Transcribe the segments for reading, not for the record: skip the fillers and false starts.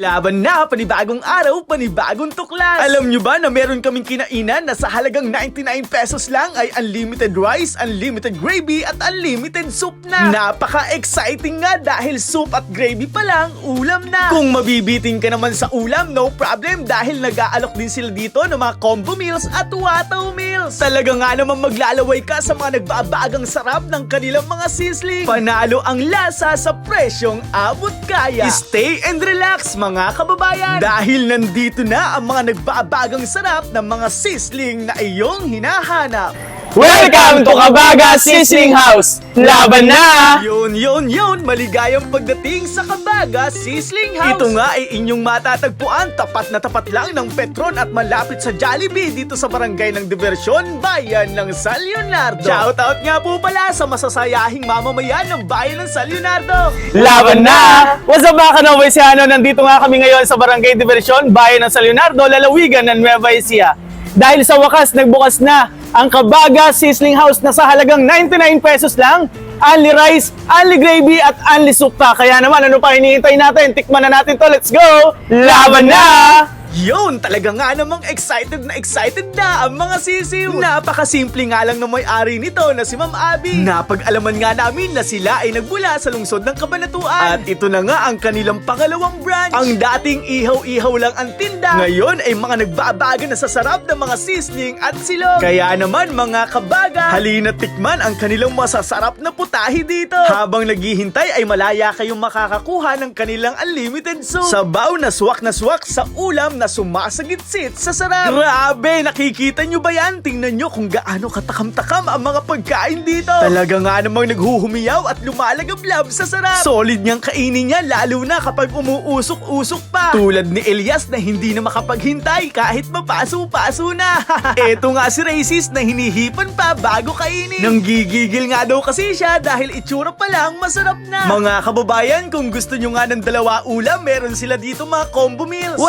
Laban na, panibagong araw, panibagong tuklas. Alam nyo ba na meron kaming kinainan na sa halagang 99 pesos lang ay unlimited rice, unlimited gravy at unlimited soup na. Napaka-exciting nga dahil soup at gravy pa lang, ulam na. Kung mabibiting ka naman sa ulam, no problem dahil nag-aalok din sila dito ng mga combo meals at wataw meals. Talaga nga naman maglalaway ka sa mga nagbabagang sarap ng kanilang mga sizzling. Panalo ang lasa sa presyong abot kaya. Stay and relax mga kababayan dahil nandito na ang mga nagbabagang sarap ng mga sizzling na iyong hinahanap. Welcome to Kabaga Sizzling House! Laban na! Yun, maligayang pagdating sa Kabaga Sizzling House. Ito nga ay inyong matatagpuan tapat na tapat lang ng Petron at malapit sa Jollibee dito sa barangay ng Diversyon, bayan ng San Leonardo. Shoutout nga po pala sa masasayahing mamamayan ng bayan ng San Leonardo. Laban na! What's up mga kanoboysiano? Nandito nga kami ngayon sa barangay Diversyon, bayan ng San Leonardo, lalawigan ng Nueva Ecija. Dahil sa wakas, nagbukas na ang Kabaga Sizzling House na sa halagang 99 pesos lang, only rice, only gravy at only soup pa. Kaya naman, ano pa hinihintay natin? Tikman na natin to, let's go! Laban na! Yun, talaga nga namang excited na ang mga sisiw. Napakasimple nga lang ng may-ari nito na si Ma'am Abby. Napag-alaman nga namin na sila ay nagbula sa lungsod ng Cabanatuan. At ito na nga ang kanilang pangalawang branch. Ang dating ihaw-ihaw lang ang tinda, ngayon ay mga nagbabaga na sa sarap ng mga sizzling at silog. Kaya naman mga kabaga, halina tikman ang kanilang masasarap na putahe dito. Habang naghihintay ay malaya kayong makakakuha ng kanilang unlimited soup. Sabaw na swak sa ulam na sumasagitsit sa sarap. Grabe, nakikita nyo ba yan? Tingnan nyo kung gaano katakam-takam ang mga pagkain dito. Talaga nga namang naghuhumiyaw at lumalagablab sa sarap. Solid niyang kainin niya lalo na kapag umuusok-usok pa. Tulad ni Elias na hindi na makapaghintay kahit mapaso-paso na. Eto nga si Racist na hinihipan pa bago kainin. Nanggigigil nga daw kasi siya dahil itsura pa lang masarap na. Mga kababayan, kung gusto nyo nga ng dalawa ulam, meron sila dito mga combo meals.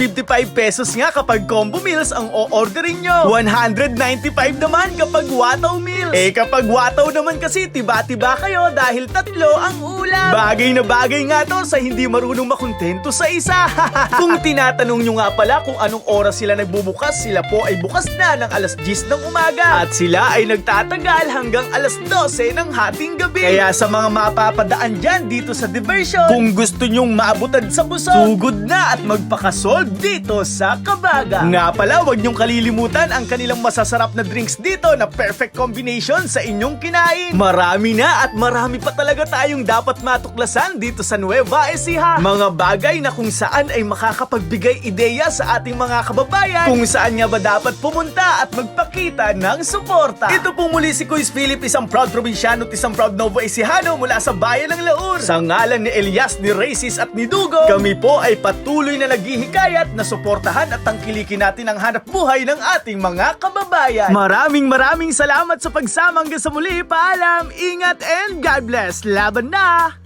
155 pesos nga kapag combo meals ang o-orderin nyo. 195 naman kapag wataw meals. Kapag wataw naman kasi tiba-tiba kayo dahil tatlo ang ulam. Bagay na bagay nga to sa hindi marunong makontento sa isa. Kung tinatanong nyo nga pala kung anong oras sila nagbubukas, sila po ay bukas na ng alas 10 ng umaga. At sila ay nagtatagal hanggang alas 12 ng hating gabi. Kaya sa mga mapapadaan dyan dito sa Diversyon, kung gusto nyong maabutan sa busog, sugod na at magpakasolve dito sa Kabaga. Nga pala, huwag niyong kalilimutan ang kanilang masasarap na drinks dito na perfect combination sa inyong kinain. Marami na at marami pa talaga tayong dapat matuklasan dito sa Nueva Ecija. Mga bagay na kung saan ay makakapagbigay ideya sa ating mga kababayan kung saan nga ba dapat pumunta at magpakita ng suporta. Ito po muli si Kuis Philip, isang proud probinsyano at isang proud Nueva Ecijano mula sa bayan ng Laur. Sa ngalan ni Elias, ni Racist at ni Dugo, kami po ay patuloy na naghihikayat na suportahan at tangkilikin natin ang hanap buhay ng ating mga kababayan. Maraming salamat sa pagsama hanggang sa muli. Paalam, ingat and God bless. Laban na!